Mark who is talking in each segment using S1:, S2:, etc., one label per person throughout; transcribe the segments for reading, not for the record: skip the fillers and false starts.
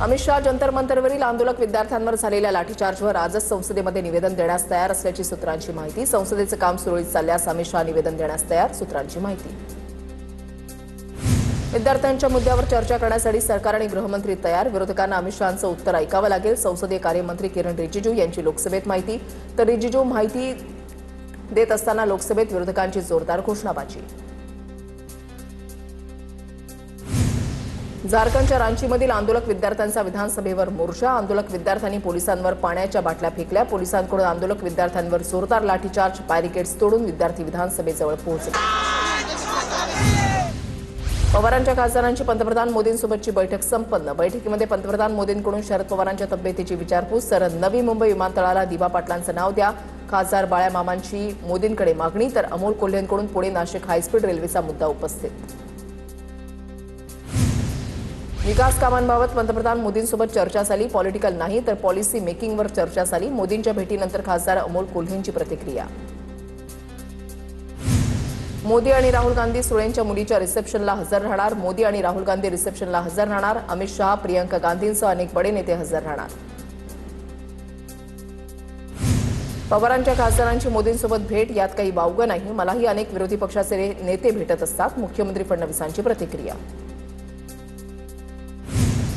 S1: अमित शहा जंतर मंतरवरील आंदोलक विद्यार्थ्यांवर झालेल्या लाठीचार्जवर आजच संसदेमध्ये निवेदन देण्यास तयार असल्याची सूत्रांची माहिती। संसदेचे काम सुरळीत चालल्यास अमित शहा निवेदन देण्यास तयार, सूत्रांची माहिती। विद्यार्थ्यांच्या मुद्द्यावर चर्चा करण्यासाठी सरकार आणि गृहमंत्री तयार, विरोधकांना अमित शहांचं उत्तर ऐकावं लागेल। संसदीय कार्यमंत्री किरण रिजिजू यांची लोकसभेत माहिती। तर रिजिजू माहिती देत असताना लोकसभेत विरोधकांची जोरदार घोषणाबाजी। झारखंडच्या रांचीमधील आंदोलक विद्यार्थ्यांचा विधानसभेवर मोर्चा। आंदोलक विद्यार्थ्यांनी पोलिसांवर पाण्याच्या बाटल्या फेकल्या। पोलिसांकडून आंदोलक विद्यार्थ्यांवर जोरदार लाठीचार्ज, बॅरिकेड्स तोडून विद्यार्थी विधानसभेजवळ पोहोचले। पवारांच्या खासदारांची पंतप्रधान मोदींसोबतची बैठक संपन्न। बैठकीमध्ये पंतप्रधान मोदींकडून शरद पवारांच्या तब्येतीची विचारपूस। तर नवी मुंबई विमानतळाला दिवा पाटलांचं नाव द्या, खासदार बाळ्या मामांची मोदींकडे मागणी। तर अमोल कोल्हेंकडून पुणे नाशिक हायस्पीड रेल्वेचा मुद्दा उपस्थित। विकास कामांबाबत पंतप्रधान मोदींसोबत चर्चा झाली। पॉलिटिकल नाही तर पॉलिसी मेकिंगवर चर्चा झाली। मोदींच्या भेटीनंतर खासदार अमोल कोल्हेंची प्रतिक्रिया। मोदी आणि राहुल गांधी सुळेंच्या मुलीच्या रिसेप्शनला हजर राहणार। मोदी आणि राहुल गांधी रिसेप्शनला हजर राहणार। अमित शहा, प्रियंका गांधींसह अनेक बडे नेते हजर राहणार। पवारांच्या खासदारांची मोदींसोबत भेट, यात काही वावगं नाही। मलाही अनेक विरोधी पक्षाचे नेते भेटत असतात, मुख्यमंत्री फडणवीसांची प्रतिक्रिया।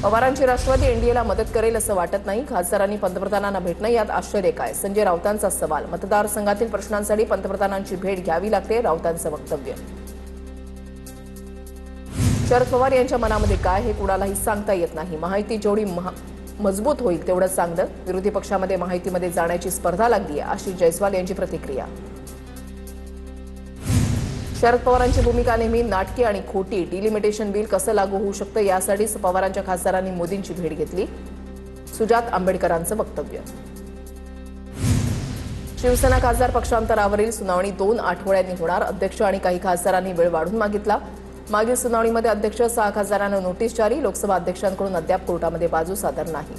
S1: पवारांची राष्ट्रवादी एनडीएला मदत करेल असं वाटत नाही। खासदारांनी पंतप्रधानांना भेटणं यात आश्चर्य काय? संजय राऊतांचा सवाल। मतदारसंघातील प्रश्नांसाठी पंतप्रधानांची भेट घ्यावी लागते, राऊतांचं वक्तव्य। शरद पवार यांच्या मनामध्ये काय हे कुणालाही सांगता येत नाही। माहिती जेवढी मजबूत होईल तेवढं चांगलं। विरोधी पक्षामध्ये माहितीमध्ये जाण्याची स्पर्धा लागली आहे, आशिष जयस्वाल यांची प्रतिक्रिया। शरद पवारांची भूमिका नेहमी नाटकी आणि खोटी। डिलिमिटेशन बिल कसं लागू होऊ शकतं यासाठीच पवारांच्या खासदारांनी मोदींची भेट घेतली, सुजात आंबेडकरांचं वक्तव्य। शिवसेना खासदार पक्षांतरावरील सुनावणी 2 आठवड्यांनी होणार। अध्यक्ष आणि काही खासदारांनी वेळ वाढून मागितला। मागील सुनावणीमध्ये अध्यक्ष 6 खासदारांना नोटीस जारी। लोकसभा अध्यक्षांकडून अद्याप कोर्टामध्ये बाजू सादर नाही।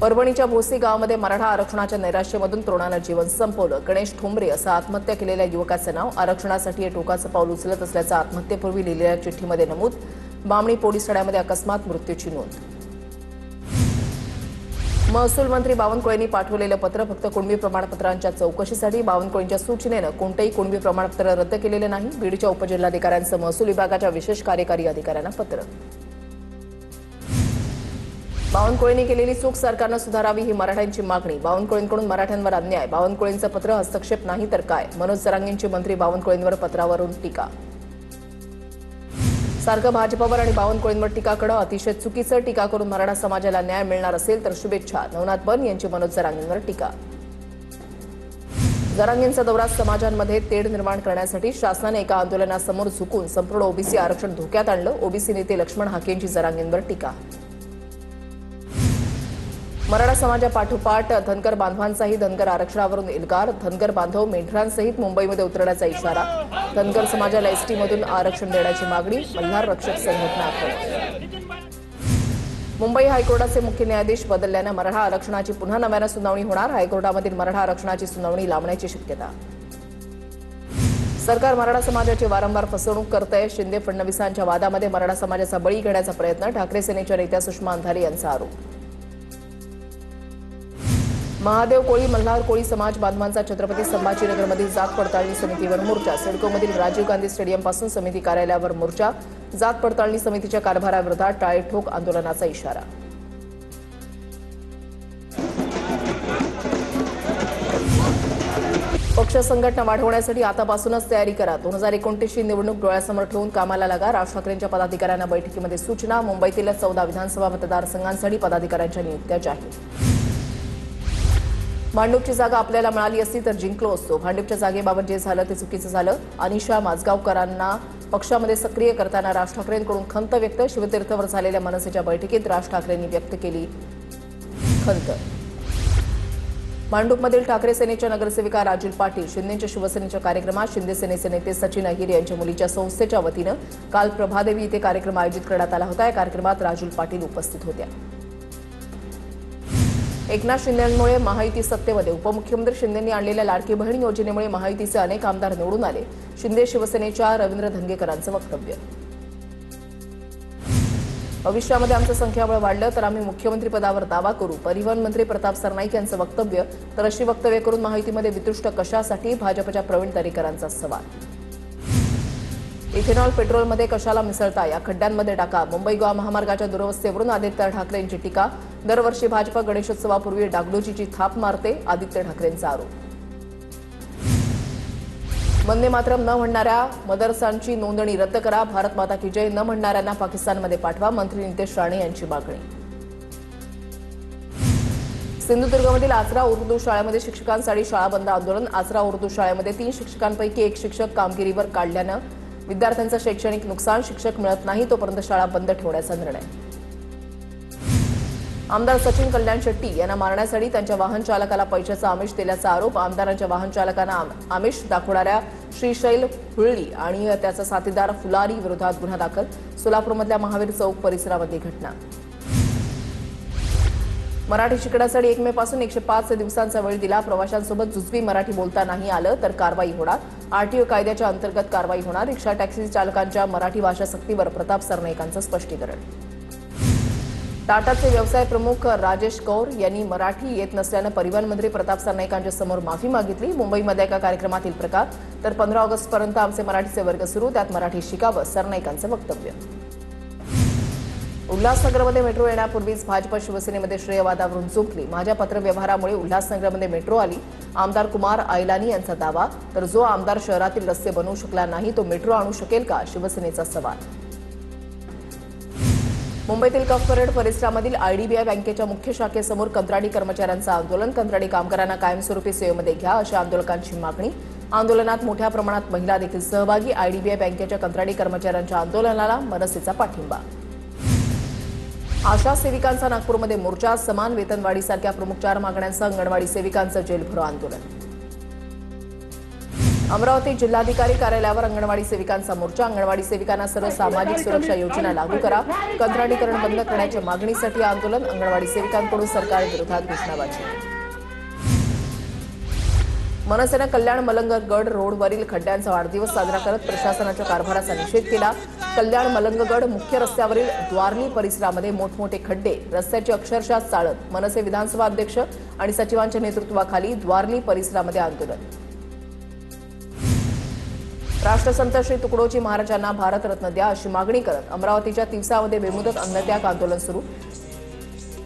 S1: परभणीच्या भोसी गावामध्ये मराठा आरक्षणाच्या नैराश्यामधून तरुणानं जीवन संपवलं। गणेश ठोंबरे असं आत्महत्या केलेल्या युवकाचं नाव। आरक्षणासाठी हे टोकाचं पाऊल उचलत असल्याचं आत्महत्येपूर्वी लिहिलेल्या चिठ्ठीमध्ये नमूद। बामणी पोलीस ठाण्यामध्ये अकस्मात मृत्यूची नोंद। महसूल मंत्री बावनकुळेंनी पाठवलेलं पत्र फक्त कुणबी प्रमाणपत्रांच्या चौकशीसाठी। बावनकुळेंच्या सूचनेनं कोणतेही कुणबी प्रमाणपत्र रद्द केलेलं नाही। बीडच्या उपजिल्हाधिकाऱ्यांचं महसूल विभागाच्या विशेष कार्यकारी अधिकाऱ्यांना पत्र। बावनकुळेंनी केलेली चूक सरकारनं सुधारावी ही मराठ्यांची मागणी। बावनकुळेंकडून मराठ्यांवर अन्याय। बावनकुळेंचं पत्र हस्तक्षेप नाही तर काय? मनोज जरांगेंची मंत्री बावनकुळेंवर पत्रावरून टीका। सारखं भाजपवर आणि बावनकुळेंवर टीका करणं अतिशय चुकीचं। टीका करून मराठा समाजाला न्याय मिळणार असेल तर शुभेच्छा। नवनाथ बन यांची मनोज जरांगेंवर टीका। जरांगेंचा दौरा समाजांमध्ये तेढ निर्माण करण्यासाठी शासनाने एका आंदोलनासमोर झुकून संपूर्ण ओबीसी आरक्षण धोक्यात आणलं। ओबीसी नेते लक्ष्मण हाकेंची जरांगेंवर टीका। मराठा समाजापाठोपाठ धनगर बांधवांचाही धनगर आरक्षणावरून इल्गार। धनगर बांधव मेंढरांसहित मुंबईमध्ये उतरण्याचा इशारा। धनगर समाजाला एसटीमधून आरक्षण देण्याची मागणी। मल्हार रक्षक संघटना आक्रमक। मुंबई हायकोर्टाचे मुख्य न्यायाधीश बदलल्यानं मराठा आरक्षणाची पुन्हा नव्यानं सुनावणी होणार। हायकोर्टामधील मराठा आरक्षणाची सुनावणी लांबण्याची शक्यता। सरकार मराठा समाजाची वारंवार फसवणूक करतंय। शिंदे फडणवीसांच्या वादामध्ये मराठा समाजाचा बळी घेण्याचा प्रयत्न। ठाकरे सेनेच्या नेत्या सुषमा अंधारे यांचा आरोप। महादेव कोळी मल्हार कोळी समाज बांधवांचा छत्रपती संभाजीनगरमधील जात पडताळणी समितीवर मोर्चा। सिडकोमधील राजीव गांधी स्टेडियमपासून समिती कार्यालयावर मोर्चा। जात पडताळणी समितीच्या कारभाराविरोधात टाळेठोक आंदोलनाचा इशारा। पक्ष संघटना वाढवण्यासाठी आतापासूनच तयारी करा। 2029ची निवडणूक डोळ्यासमोर ठेवून कामाला लागा। राज ठाकरेंच्या पदाधिकाऱ्यांना बैठकीमध्ये सूचना। मुंबईतील 14 विधानसभा मतदारसंघांसाठी पदाधिकाऱ्यांच्या नियुक्त्या जाहीर। भांडूपची जागा आपल्याला मिळाली असती तर जिंकलो असतो। भांडूपच्या जागेबाबत जे झालं ते चुकीचं झालं। अनिशा माजगावकरांना पक्षामध्ये सक्रिय करताना राज ठाकरेंकडून खंत व्यक्त। शिवतीर्थवर झालेल्या मनसेच्या बैठकीत राज ठाकरेंनी व्यक्त केली खंत। भांडूपमधील ठाकरे सेनेच्या नगरसेविका राजूल पाटील शिंदेच्या शिवसेनेच्या कार्यक्रमात। शिंदे सेनेचे नेते सचिन अहिर यांच्या मुलीच्या संस्थेच्या वतीनं काल प्रभादेवी इथे कार्यक्रम आयोजित करण्यात आला होता। या कार्यक्रमात राजूल पाटील उपस्थित होत्या। एकनाथ शिंदेंमुळे महायुती सत्तेमध्ये। उपमुख्यमंत्री शिंदेंनी आणलेल्या लाडकी बहीण योजनेमुळे महायुतीचे अनेक आमदार निवडून आले। शिंदे शिवसेनेच्या रवींद्र धंगेकरांचं वक्तव्य। भविष्यामध्ये आमचं संख्याबळ वाढलं तर आम्ही मुख्यमंत्री पदावर दावा करू. परिवहन मंत्री प्रताप सरनाईक यांचं वक्तव्य. तर अशी वक्तव्य करून महायुतीमध्ये वितुष्ट कशासाठी? भाजपच्या प्रवीण दरेकरांचा सवाल. इथेनॉल पेट्रोलमध्ये कशाला मिसळता? या खड्ड्यांमध्ये टाका. मुंबई गोवा महामार्गाच्या दुरवस्थेवरून आदित्य ठाकरेंची टीका. दरवर्षी भाजप गणेशोत्सवापूर्वी डागडुजीची थाप मारते. आदित्य ठाकरेंचा आरोप. वंदे मातरम न म्हणणाऱ्या मदरसांची नोंदणी रद्द करा. भारत माता की जय न म्हणणाऱ्यांना पाकिस्तानमध्ये पाठवा. मंत्री नितेश राणे यांची मागणी. सिंधुदुर्गमधील आचरा उर्दू शाळेमध्ये शिक्षकांसाठी शाळा बंद आंदोलन. आचरा उर्दू शाळेमध्ये 3 शिक्षकांपैकी 1 शिक्षक कामगिरीवर काढल्यानं विद्यार्थ्यांचं शैक्षणिक नुकसान. शिक्षक मिळत नाही तोपर्यंत शाळा बंद ठेवण्याचा निर्णय. आमदार सचिन कल्याण शेट्टी यांना मारण्यासाठी त्यांच्या वाहन चालकाला पैशाचा आमिष दिल्याचा आरोप. आमदारांच्या वाहन चालकांना आमिष दाखवणाऱ्या श्रीशैल हुळ्ळी आणि त्याचा साथीदार फुलारी विरोधात गुन्हा दाखल. सोलापूरमधल्या महावीर चौक परिसरामध्ये घटना. मराठी शिकण्यासाठी 1 मे पासून 105 दिवसांचा वेळ दिला. प्रवाशांसोबत जुजबी मराठी बोलता नाही आलं तर कारवाई होणार. आरटीओ कायद्याच्या अंतर्गत कारवाई होणार. रिक्षा टॅक्सी चालकांच्या मराठी भाषा सक्तीवर प्रताप सरनाईकांचं स्पष्टीकरण. टाटाचे व्यवसाय प्रमुख राजेश कौर यांनी मराठी येत नसल्यानं परिवहन मंत्री प्रताप सरनाईकांच्या समोर माफी मागितली. मुंबईमध्ये एका कार्यक्रमातील प्रकार. तर 15 ऑगस्टपर्यंत आमचे मराठीचे वर्ग सुरू, त्यात मराठी शिकावं. सरनाईकांचं वक्तव्य. उल्हासनगरमध्ये मेट्रो येण्यापूर्वीच भाजप शिवसेनेमध्ये श्रेयवादावरून चुकली. माझ्या पत्रव्यवहारामुळे उल्हासनगरमध्ये मेट्रो आली. आमदार कुमार आयलानी यांचा दावा. तर जो आमदार शहरातील रस्ते बनवू शकला नाही तो मेट्रो आणू शकेल का? शिवसेनेचा सवाल. मुंबईतील कफ परेड परिसरामधील आयडीबीआय बँकेच्या मुख्य शाखेसमोर कंत्राटी कर्मचाऱ्यांचं आंदोलन. कंत्राटी कामगारांना कायमस्वरूपी सेवेमध्ये घ्या अशा आंदोलकांची मागणी. आंदोलनात मोठ्या प्रमाणात महिला देखील सहभागी. आयडीबीआय बँकेच्या कंत्राटी कर्मचाऱ्यांच्या आंदोलनाला मनसेचा पाठिंबा. आशा सेविकांचा नागपूरमध्ये मोर्चा. समान वेतनवाढीसारख्या प्रमुख 4 मागण्यांसह अंगणवाडी सेविकांचं जेलभरो आंदोलन. अमरावती जिल्हाधिकारी कार्यालयावर अंगणवाडी सेविकांचा मोर्चा. अंगणवाडी सेविकांना सर्व सामाजिक सुरक्षा योजना लागू करा. कंत्राटीकरण बंद करण्याच्या मागणीसाठी आंदोलन. अंगणवाडी सेविकांकडून सरकारविरोधात घोषणाबाजी. मनसेनं कल्याण मलंगगड रोडवरील खड्ड्यांचा वाढदिवस साजरा करत प्रशासनाच्या कारभाराचा निषेध केला. कल्याण मलंगगड मुख्य रस्त्यावरील द्वारली परिसरामध्ये मोठमोठे खड्डे. रस्त्याची अक्षरशः चाळत मनसे विधानसभा अध्यक्ष आणि सचिवांच्या नेतृत्वाखाली द्वारली परिसरामध्ये आंदोलन. राष्ट्रसंत श्री तुकडोजी महाराजांना भारतरत्न द्या अशी मागणी करत अमरावतीच्या तिवसामध्ये बेमुदत अन्नत्याग आंदोलन सुरू.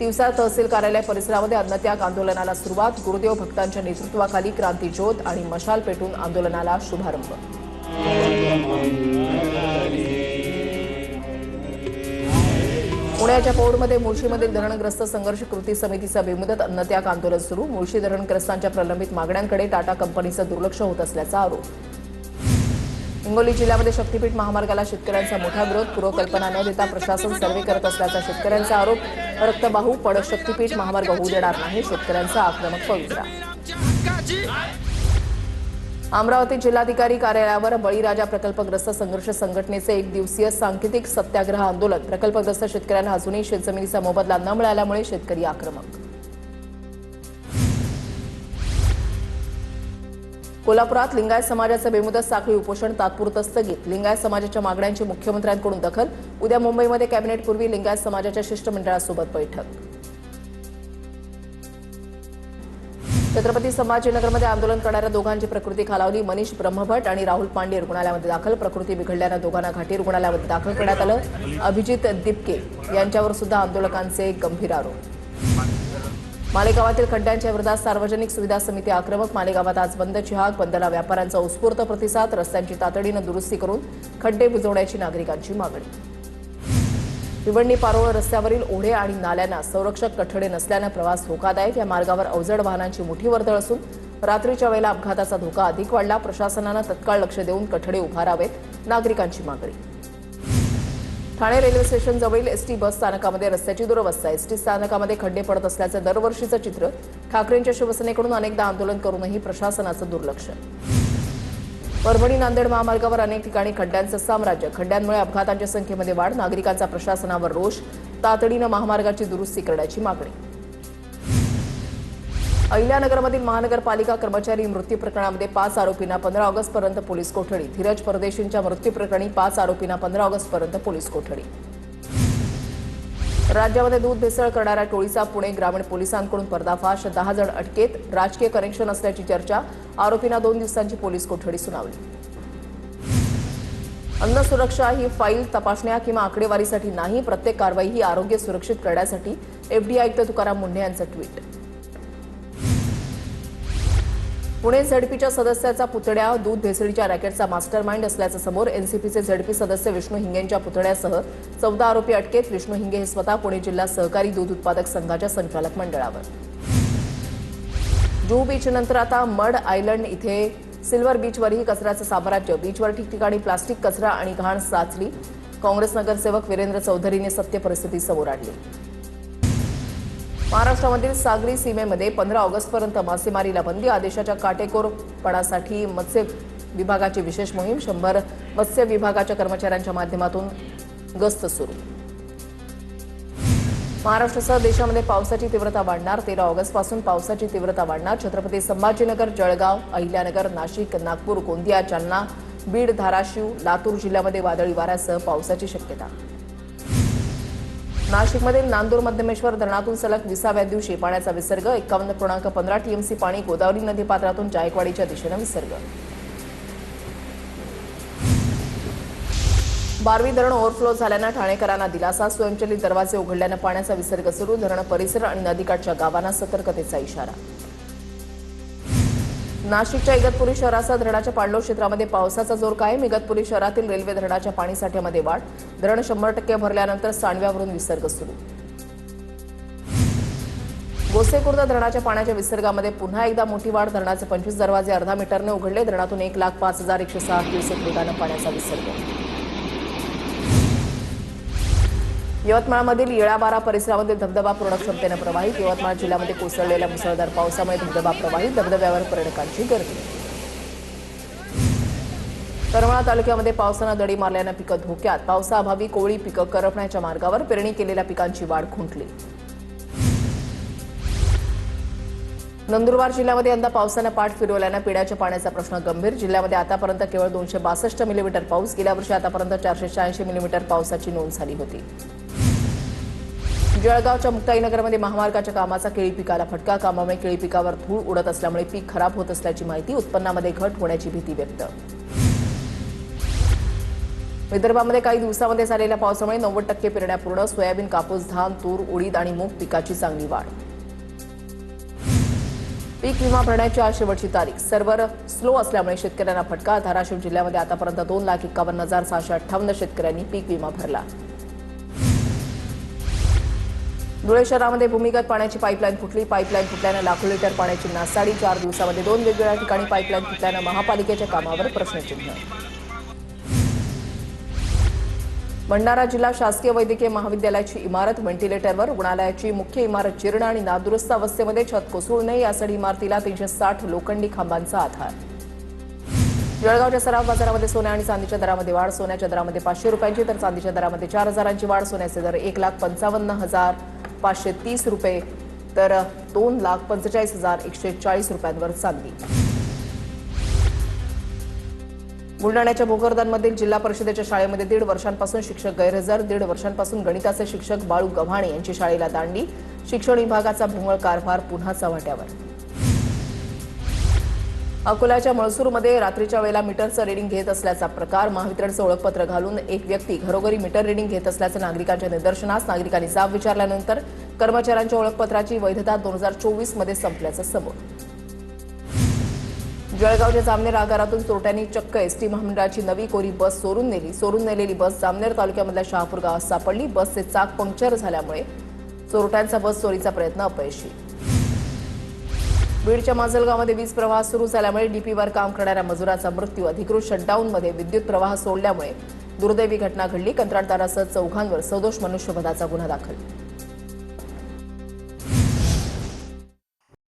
S1: तिवसा तहसील कार्यालय परिसरामध्ये अन्नत्याग आंदोलनाला सुरुवात. गुरुदेव भक्तांच्या नेतृत्वाखाली क्रांती ज्योत आणि मशाल पेटून आंदोलनाला शुभारंभ. पुण्याच्या पौडमध्ये मुळशीमधील धरणग्रस्त संघर्ष कृती समितीचा बेमुदत अन्नत्याग आंदोलन सुरू. मुळशी धरणग्रस्तांच्या प्रलंबित मागण्यांकडे टाटा कंपनीचं दुर्लक्ष होत असल्याचा आरोप. हिंगोली जिल्ह्यामध्ये शक्तीपीठ महामार्गाला शेतकऱ्यांचा मोठा विरोध. पूर्वकल्पना न देता प्रशासन सर्वे करत असल्याचा शेतकऱ्यांचा आरोप. रक्तबाहू पड शक्तीपीठ महामार्ग होऊ देणार नाही. शेतकऱ्यांचा आक्रमक पवित्रा. अमरावती जिल्हाधिकारी कार्यालयावर बळीराजा प्रकल्पग्रस्त संघर्ष संघटनेचे 1 दिवसीय सांकेतिक सत्याग्रह आंदोलन. प्रकल्पग्रस्त शेतकऱ्यांना अजूनही शेतजमिनीचा मोबदला न मिळाल्यामुळे शेतकरी आक्रमक. कोल्हापुरात लिंगायत समाजाचं बेमुदत साखळी उपोषण तात्पुरतं स्थगित. लिंगायत समाजाच्या मागण्यांची मुख्यमंत्र्यांकडून दखल. उद्या मुंबईमध्ये कॅबिनेटपूर्वी लिंगायत समाजाच्या शिष्टमंडळासोबत बैठक. छत्रपती संभाजीनगरमध्ये आंदोलन करणाऱ्या दोघांची प्रकृती खालावली. मनीष ब्रह्मभट आणि राहुल पांडे रुग्णालयामध्ये दाखल. प्रकृती बिघडल्यानं दोघांना घाटी रुग्णालयामध्ये दाखल करण्यात आलं. अभिजित दिपके यांच्यावर सुद्धा आंदोलकांचे गंभीर आरोप. मालेगावातील खड्ड्यांच्या विरोधात सार्वजनिक सुविधा समिती आक्रमक. मालेगावात आज बंदची हाक. बंदला व्यापाऱ्यांचा उत्स्फूर्त प्रतिसाद. रस्त्यांची तातडीनं दुरुस्ती करून खड्डे बुजवण्याची नागरिकांची मागणी. भिवंडी पारोळ रस्त्यावरील ओढे आणि नाल्यांना संरक्षक कठडे नसल्यानं प्रवास धोकादायक. या मार्गावर अवजड वाहनांची मोठी वर्दळ असून रात्रीच्या वेळेला अपघाताचा धोका अधिक वाढला. प्रशासनानं तत्काळ लक्ष देऊन कठडे उभारावेत. नागरिकांची मागणी. ठाणे रेल्वे स्टेशनजवळील एसटी बस स्थानकामध्ये रस्त्याची दुरवस्था. एसटी स्थानकामध्ये खड्डे पडत असल्याचं दरवर्षीचं चित्र. ठाकरेंच्या शिवसेनेकडून अनेकदा आंदोलन करूनही प्रशासनाचं दुर्लक्ष. परभणी नांदेड महामार्गावर अनेक ठिकाणी खड्ड्यांचं साम्राज्य. खड्ड्यांमुळे अपघातांच्या संख्येमध्ये वाढ. नागरिकांचा प्रशासनावर रोष. तातडीनं महामार्गाची दुरुस्ती करण्याची मागणी. अहिल्यानगरमधील महानगरपालिका कर्मचारी मृत्यू प्रकरणामध्ये 5 आरोपींना 15 ऑगस्टपर्यंत पोलीस कोठडी. धीरज परदेशींच्या मृत्यू प्रकरणी 5 आरोपींना 15 ऑगस्टपर्यंत पोलीस कोठडी. राज्यामध्ये दूध भेसळ करणाऱ्या टोळीचा पुणे ग्रामीण पोलिसांकडून पर्दाफाश, 10 जण अटकेत. राजकीय कनेक्शन असल्याची चर्चा, आरोपींना 2 दिवसांची पोलीस कोठडी सुनावली. अन्न सुरक्षा ही फाईल तपासण्या किंवा आकडेवारीसाठी नाही, प्रत्येक कारवाई ही आरोग्य सुरक्षित करण्यासाठी, एफडीए आयुक्त तुकाराम मुंढे यांचं ट्विट. पुणे झडपीच्या सदस्याचा पुतण्या दूध भेसळीच्या रॅकेटचा मास्टरमाइंड असल्याचं समोर. एनसीपीचे झडपी सदस्य विष्णू हिंगेंच्या पुतण्यासह 14 आरोपी अटकेत. विष्णू हिंगे हे स्वतः पुणे जिल्हा सहकारी दूध उत्पादक संघाच्या संचालक मंडळावर. जुहू बीच नंतर आता मड आयलंड इथे सिल्वर बीचवरही कचऱ्याचं साम्राज्य. बीचवर ठिकठिकाणी प्लास्टिक, कचरा आणि घाण साचली. काँग्रेस नगरसेवक वीरेंद्र चौधरीने सत्य परिस्थिती समोर आणली. महाराष्ट्रामधील सागरी सीमेमध्ये 15 ऑगस्टपर्यंत मासेमारीला बंदी. आदेशाच्या काटेकोरपणासाठी मत्स्य विभागाची विशेष मोहीम. 100 मत्स्य विभागाच्या कर्मचाऱ्यांच्या माध्यमातून गस्त सुरू. महाराष्ट्रासह देशामध्ये पावसाची तीव्रता वाढणार. 13 ऑगस्टपासून पावसाची तीव्रता वाढणार. छत्रपती संभाजीनगर, जळगाव, अहिल्यानगर, नाशिक, नागपूर, गोंदिया, जालना, बीड, धाराशिव, लातूर जिल्ह्यामध्ये वादळी वाऱ्यासह पावसाची शक्यता. नाशिकमधील नांदूर मध्यमेश्वर धरणातून सलग 20व्या दिवशी पाण्याचा विसर्ग. 51.15 टीएमसी पाणी गोदावरी नदीपात्रातून जायकवाडीच्या दिशेनं विसर्ग. बारवी धरण ओव्हरफ्लो झाल्यानं ठाणेकरांना दिलासा. स्वयंचलित दरवाजे उघडल्यानं पाण्याचा विसर्ग सुरू. धरण परिसर आणि नदीकाठच्या गावांना सतर्कतेचा इशारा. नाशिकच्या इगतपुरी शहरासह धरणाच्या पाणलोट क्षेत्रामध्ये पावसाचा जोर कायम. इगतपुरी शहरातील रेल्वे धरणाच्या पाणीसाठ्यामध्ये वाढ. धरण 100% भरल्यानंतर सांडव्यावरून विसर्ग सुरू. गोसेखुर्द धरणाच्या पाण्याच्या विसर्गामध्ये पुन्हा एकदा मोठी वाढ. धरणाचे 25 दरवाजे अर्धा मीटरने उघडले. धरणातून 1,05,106 क्युसेक वेगानं पाण्याचा विसर्ग. यवतमाळमधील येळाबारा परिसरामध्ये धबधबा पूर्ण क्षमतेनं प्रवाहित. यवतमाळ जिल्ह्यामध्ये कोसळलेल्या मुसळधार पावसामुळे धबधबा प्रवाहित. धबधब्यावर पर्यटकांची गर्दी. करमाळा तालुक्यामध्ये पावसानं दडी मारल्यानं पिकं धोक्यात. पावसाअभावी कोवळी पिकं करपण्याच्या मार्गावर. पेरणी केलेल्या पिकांची वाढ खुंटली. नंदुरबार जिल्ह्यामध्ये यंदा पावसानं पाठ फिरवल्यानं पिण्याच्या पाण्याचा प्रश्न गंभीर. जिल्ह्यामध्ये आतापर्यंत केवळ 262 मिलीमीटर पाऊस. गेल्या वर्षी आतापर्यंत 486 मिलीमीटर पावसाची नोंद झाली होती. जळगावच्या मुक्ताईनगरमध्ये महामार्गाच्या कामाचा केळी पिकाला फटका. कामामुळे केळी पिकावर धूळ उडत असल्यामुळे पीक खराब होत असल्याची माहिती. उत्पन्नामध्ये घट होण्याची भीती व्यक्त. विदर्भामध्ये काही दिवसांमध्ये झालेल्या पावसामुळे 90% पेरण्या पूर्ण. सोयाबीन, कापूस, धान, तूर, उडीद आणि मूग पिकाची चांगली वाढ. पीक विमा भरण्याची आज शेवटची तारीख. सर्व्हर स्लो असल्यामुळे शेतकऱ्यांना फटका. धाराशिव जिल्ह्यामध्ये आतापर्यंत 2,51,658 शेतकऱ्यांनी पीक विमा भरला. धुळे शहरामध्ये भूमिगत पाण्याची पाईपलाईन फुटली. पाईपलाईन फुटल्यानं लाखो लिटर पाण्याची नासाडी. 4 दिवसामध्ये 2 वेगवेगळ्या ठिकाणी पाईपलाईन फुटल्यानं महापालिकेच्या कामावर प्रश्नचिन्ह. भंडारा जिल्हा शासकीय वैद्यकीय महाविद्यालयाची इमारत व्हेंटिलेटरवर. रुग्णालयाची मुख्य इमारत जीर्ण आणि नादुरुस्त अवस्थेमध्ये. छत कोसळू नये यासाठी इमारतीला 360 लोखंडी खांबांचा आधार. जळगावच्या सराफ बाजारामध्ये सोन्या आणि चांदीच्या दरामध्ये वाढ. सोन्याच्या दरामध्ये 500 रुपयांची तर चांदीच्या दरामध्ये 4,000ची वाढ. सोन्याचे दर 1,55,530 रुपये तर 2,45,140 रुपयांवर चांदी. बुलढाण्याच्या भोकरदनमधील जिल्हा परिषदेच्या शाळेमध्ये 1.5 वर्षांपासून शिक्षक गैरहजर. 1.5 वर्षांपासून गणिताचे शिक्षक बाळू गव्हाणे यांची शाळेला दांडी. शिक्षण विभागाचा भोंगळ कारभार पुन्हा चव्हाट्यावर. अकोल्याच्या मळसूरमध्ये रात्रीच्या वेळेला मीटरचं रीडिंग घेत असल्याचा प्रकार. महावितरणचं ओळखपत्र घालून एक व्यक्ती घरोघरी मीटर रीडिंग घेत असल्याचं नागरिकांच्या निदर्शनास. नागरिकांनी जाब विचारल्यानंतर कर्मचाऱ्यांच्या ओळखपत्राची वैधता 2024 मध्ये संपल्याचं समोर. जळगावच्या जामनेर आगारातून चोरट्यांनी चक्क एसटी महामंडळाची नवी कोरी बस चोरून नेली. चोरून नेलेली बस जामनेर तालुक्यामधल्या शहापूर गावात सापडली. बसचे चाक पंक्चर झाल्यामुळे चोरट्यांचा बस चोरीचा प्रयत्न अपयशी. बीडच्या माजलगावमध्ये वीज प्रवाह सुरू झाल्यामुळे डीपीवर काम करणाऱ्या मजुराचा मृत्यू. अधिकृत शटडाऊनमध्ये विद्युत प्रवाह सोडल्यामुळे दुर्दैवी घटना घडली. कंत्राटदारासह 4 सदोष मनुष्यवधाचा गुन्हा दाखल.